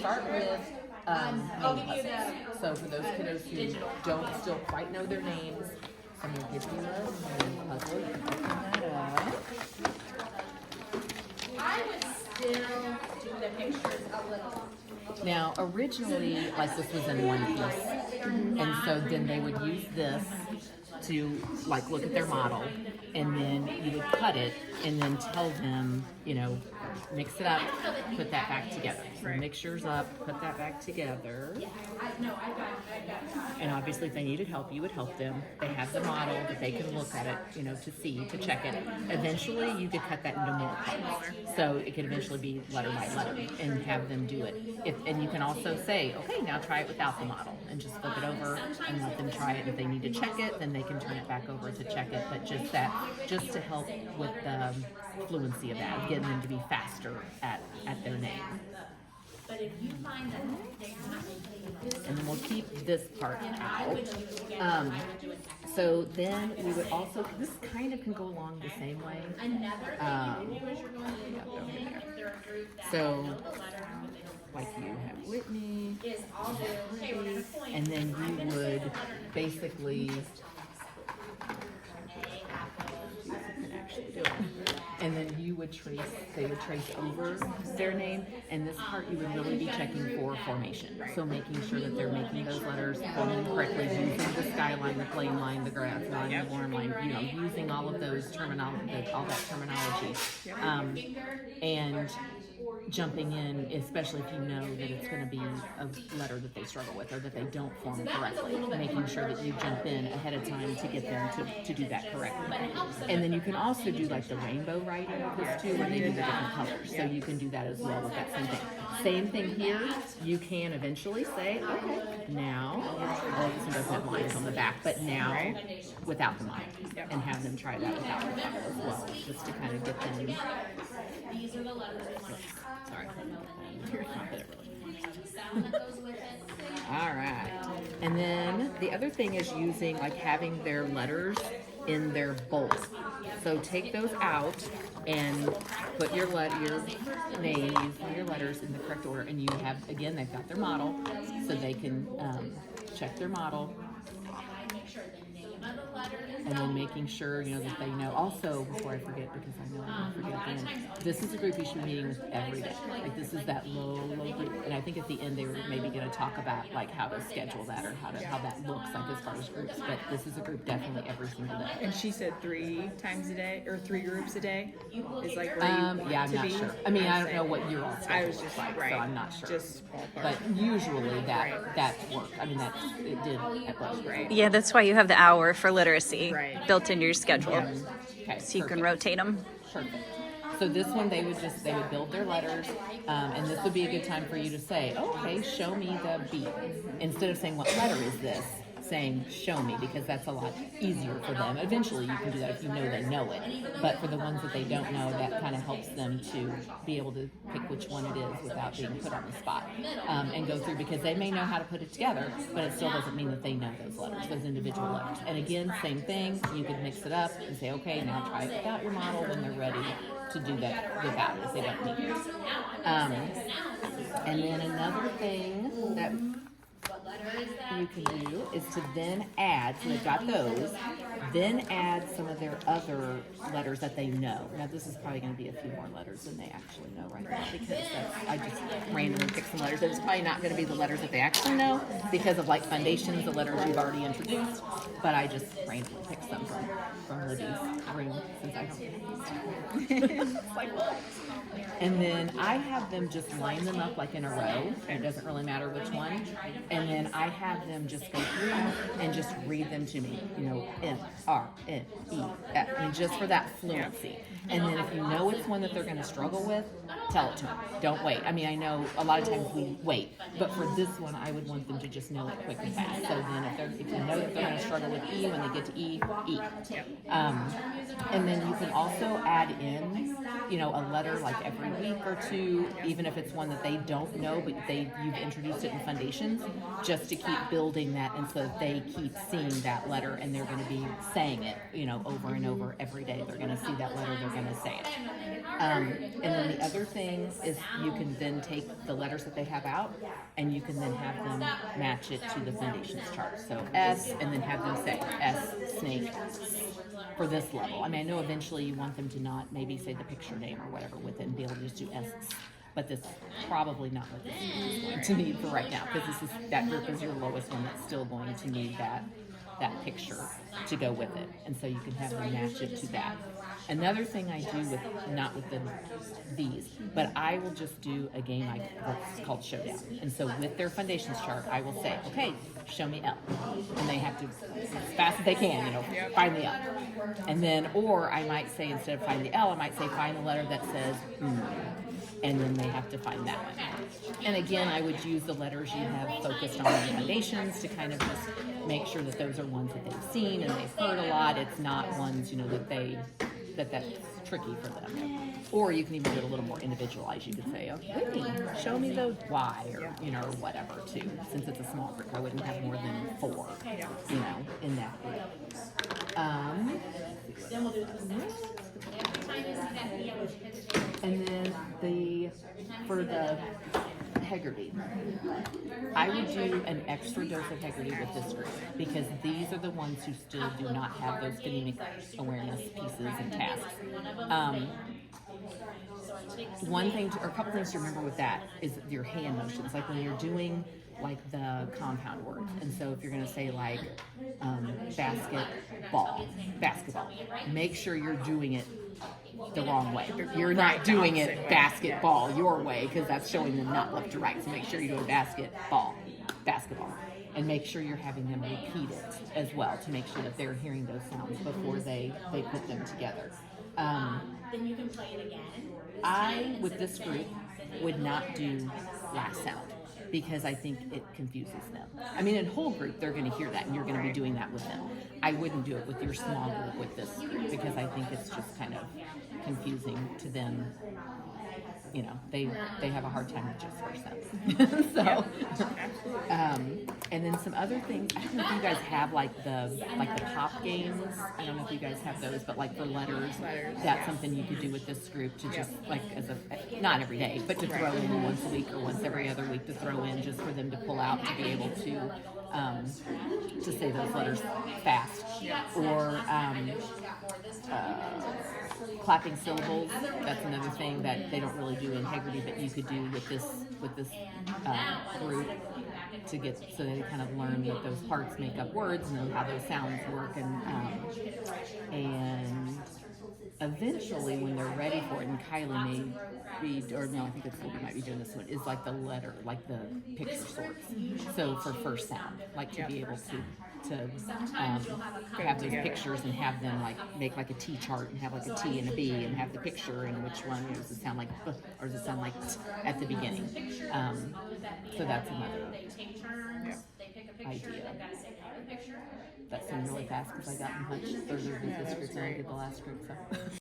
start with name puzzles. So for those kiddos who don't still quite know their names, I'm going to give you a name puzzle. You can open that up. I would still do the pictures a little. Now, originally, like this was in one piece, and so then they would use this to like look at their model, and then you would cut it, and then tell them, you know, mix it up, put that back together. So mix yours up, put that back together. And obviously, if they needed help, you would help them. They have the model that they can look at it, you know, to see, to check it. Eventually, you could cut that into more parts, so it could eventually be letter by letter, and have them do it. And you can also say, okay, now try it without the model, and just flip it over and let them try it. If they need to check it, then they can turn it back over to check it. But just to help with the fluency of that, getting them to be faster at their name. But if you find that they're not And then we'll keep this part out. So then we would also, this kind of can go along the same way. So, like you have Whitney, and then you would basically, and then you would trace, they would trace over their name, and this part you would really be checking for formation. So making sure that they're making those letters, forming correctly, using the skyline, the plane line, the grass line, the warm line, you know, using all of those terminology, all that terminology. And jumping in, especially if you know that it's going to be a letter that they struggle with or that they don't form correctly, making sure that you jump in ahead of time to get them to do that correctly. And then you can also do like the rainbow writing with this too, where they do the different colors. So you can do that as well with that same thing. Same thing here. You can eventually say, okay, now, well, this one doesn't have lines on the back, but now without the line, and have them try that without the model as well, just to kind of get them. These are the letters. Sorry. All right. And then the other thing is using, like having their letters in their bowl. So take those out and put your name, using your letters in the correct order. And you have, again, they've got their model, so they can check their model. And then making sure, you know, that they know. Also, before I forget, because I know I'm going to forget at the end, this is a group you should be meeting with every day. Like, this is that low group. And I think at the end they were maybe going to talk about, like, how to schedule that or how that looks like as far as groups. But this is a group definitely every single day. And she said 3 times a day, or 3 groups a day is like where you yeah, I'm not sure. I mean, I don't know what your all schedule I was just like, right. so I'm not sure. Just but usually that's worked. I mean, it did at most. Right. Yeah, that's why you have the hour for literacy built into your schedule. Yeah. Okay, So you can rotate them. Perfect. So this one, they would build their letters, and this would be a good time for you to say, okay, show me the beat. Instead of saying, what letter is this? Saying, show me, because that's a lot easier for them. Eventually, you can do that if you know they know it. But for the ones that they don't know, that kind of helps them to be able to pick which one it is without being put on the spot, and go through, because they may know how to put it together, but it still doesn't mean that they know those letters, those individual letters. And again, same thing, you could mix it up and say, okay, now try it without your model when they're ready to do that without it if they don't need it. And then another thing that you can do is to then add, so they've got those, then add some of their other letters that they know. Now this is probably going to be a few more letters than they actually know right now, because I just randomly picked some letters. It's probably not going to be the letters that they actually know because of like foundations, the letters you've already introduced, but I just randomly picked some from Libby's room since I don't it's like, what? And then I have them just line them up like in a row, and it doesn't really matter which one. And then I have them just go through and just read them to me, you know, N, R, N, E, F, I mean, just for that fluency. And then if you know it's one that they're going to struggle with, tell it to them. Don't wait. I mean, I know a lot of times we wait, but for this one, I would want them to just know it quick and fast. So then if you know that they're going to struggle with E, when they get to E, E. And then you can also add in, you know, a letter like every week or two, even if it's one that they don't know, but you've introduced it in foundations, just just to keep building that, and so that they keep seeing that letter, and they're going to be saying it, you know, over and over every day. They're going to see that letter, they're going to say it. And then the other thing is you can then take the letters that they have out, and you can then have them match it to the foundations chart. So S, and then have them say S, snake, for this level. I mean, I know eventually you want them to not maybe say the picture name or whatever with it and be able to just do S, but this is probably not what this is going to need for right now, because this is, that group is your lowest one that's still going to need that picture to go with it, and so you can have them match it to that. Another thing I do with, not with these, but I will just do a game that's called Showdown. And so with their foundations chart, I will say, okay, show me L. And they have to, as fast as they can, you know, find the L. And then, or I might say, instead of find the L, I might say find the letter that says and then they have to find that one. And again, I would use the letters you have focused on in the foundations to kind of just make sure that those are ones that they've seen and they've heard a lot. It's not ones, you know, that's tricky for them. Or you can even do it a little more individualized. You could say, okay, show me the Y, or, you know, or whatever, too. Since it's a small group, I wouldn't have more than 4, you know, in that group. And then for the Heggerty, I would do an extra dose of Heggerty with this group, because these are the ones who still do not have those phonemic awareness pieces and tasks. One thing, or a couple things to remember with that is your hand motions, like when you're doing like the compound words. And so if you're going to say like basketball, make sure you're doing it the wrong way. You're not doing it basketball your way, because that's showing them not left to right. So make sure you're doing basketball, and make sure you're having them repeat it as well to make sure that they're hearing those sounds before they put them together. Then you can play it again. I, with this group, would not do last sound, because I think it confuses them. I mean, in whole group, they're going to hear that, and you're going to be doing that with them. I wouldn't do it with your small group with this group, because I think it's just kind of confusing to them. You know, they have a hard time with just first sense. So, and then some other things. I don't know if you guys have like the pop games. I don't know if you guys have those, but like for letters, that's something you could do with this group to just like as a, not every day, but to throw in once a week or once every other week to throw in, just for them to pull out to be able to say those letters fast, or clapping syllables. That's another thing that they don't really do in Heggerty, but you could do with this group to get, so they kind of learn that those parts make up words and how those sounds work, and eventually when they're ready for it, and Kylie may be, or no, I think it's Libby might be doing this one, is like the letter, like the picture sorts. So for first sound, like to be able to have those pictures and have them like make like a T chart and have like a T and a B and have the picture and which one, does it sound like or does it sound like at the beginning. So that's another idea. That seemed really fast because I got in punch third of this group and I did the last group. So.